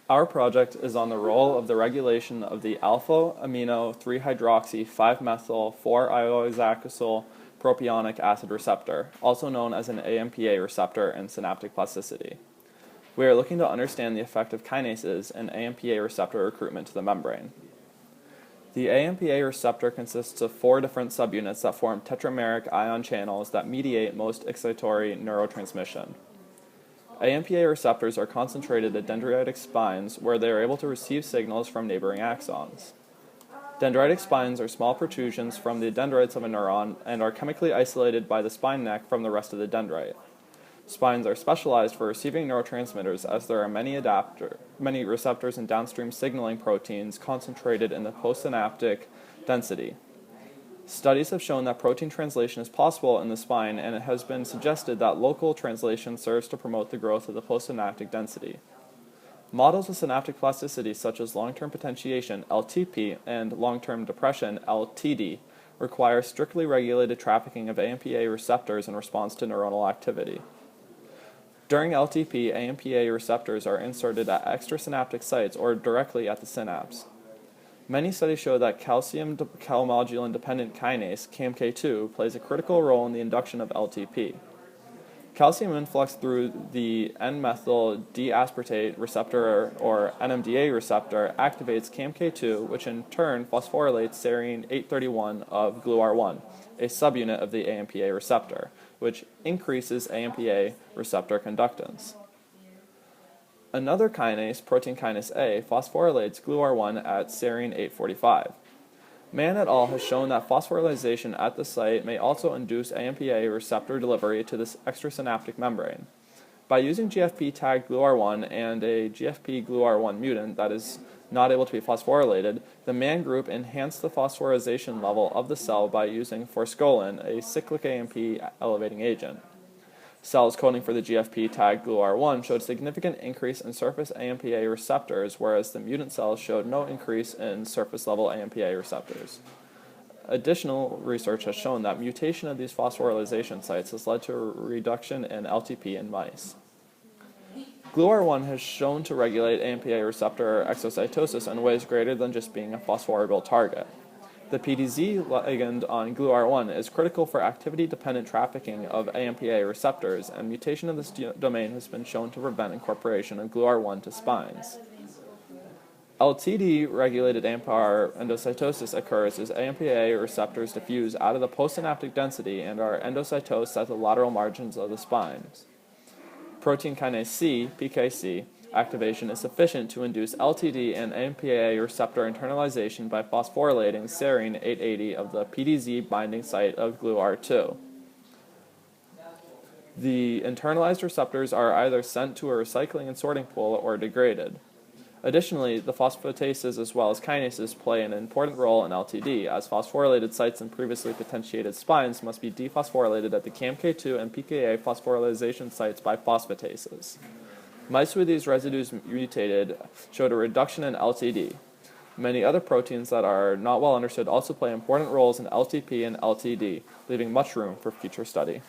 Our project is on the role of the regulation of the alpha-amino 3-hydroxy 5-methyl 4-ioxacyl propionic acid receptor, also known as an AMPA receptor in synaptic plasticity. We are looking to understand the effect of kinases and AMPA receptor recruitment to the membrane. The AMPA receptor consists of 4 different subunits that form tetrameric ion channels that mediate most excitatory neurotransmission. AMPA receptors are concentrated at dendritic spines where they are able to receive signals from neighboring axons. Dendritic spines are small protrusions from the dendrites of a neuron and are chemically isolated by the spine neck from the rest of the dendrite. Spines are specialized for receiving neurotransmitters as there are many receptors and downstream signaling proteins concentrated in the postsynaptic density. Studies have shown that protein translation is possible in the spine, and it has been suggested that local translation serves to promote the growth of the postsynaptic density. Models of synaptic plasticity such as long-term potentiation, LTP, and long-term depression, LTD, require strictly regulated trafficking of AMPA receptors in response to neuronal activity. During LTP, AMPA receptors are inserted at extrasynaptic sites or directly at the synapse. Many studies show that calcium calmodulin-dependent kinase, CAMK2, plays a critical role in the induction of LTP. Calcium influx through the N-methyl D-aspartate receptor, or NMDA receptor, activates CAMK2, which in turn phosphorylates serine 831 of GluR1, a subunit of the AMPA receptor, which increases AMPA receptor conductance. Another kinase, protein kinase A, phosphorylates GluR1 at serine 845. Mann et al. Has shown that phosphorylation at the site may also induce AMPA receptor delivery to this extrasynaptic membrane. By using GFP-tagged GluR1 and a GFP GluR1 mutant that is not able to be phosphorylated, the Mann group enhanced the phosphorylation level of the cell by using forskolin, a cyclic AMP elevating agent. Cells coding for the GFP-tagged GluR1 showed significant increase in surface AMPA receptors, whereas the mutant cells showed no increase in surface-level AMPA receptors. Additional research has shown that mutation of these phosphorylation sites has led to a reduction in LTP in mice. GluR1 has shown to regulate AMPA receptor exocytosis in ways greater than just being a phosphoryl target. The PDZ ligand on GluR1 is critical for activity-dependent trafficking of AMPA receptors, and mutation of this domain has been shown to prevent incorporation of GluR1 to spines. LTD-regulated AMPAR endocytosis occurs as AMPA receptors diffuse out of the postsynaptic density and are endocytosed at the lateral margins of the spines. Protein kinase C, PKC, activation is sufficient to induce LTD and AMPA receptor internalization by phosphorylating serine 880 of the PDZ binding site of GluR2. The internalized receptors are either sent to a recycling and sorting pool or degraded. Additionally, the phosphatases as well as kinases play an important role in LTD, as phosphorylated sites in previously potentiated spines must be dephosphorylated at the CAMK2 and pKa phosphorylation sites by phosphatases. Mice with these residues mutated showed a reduction in LTD. Many other proteins that are not well understood also play important roles in LTP and LTD, leaving much room for future study.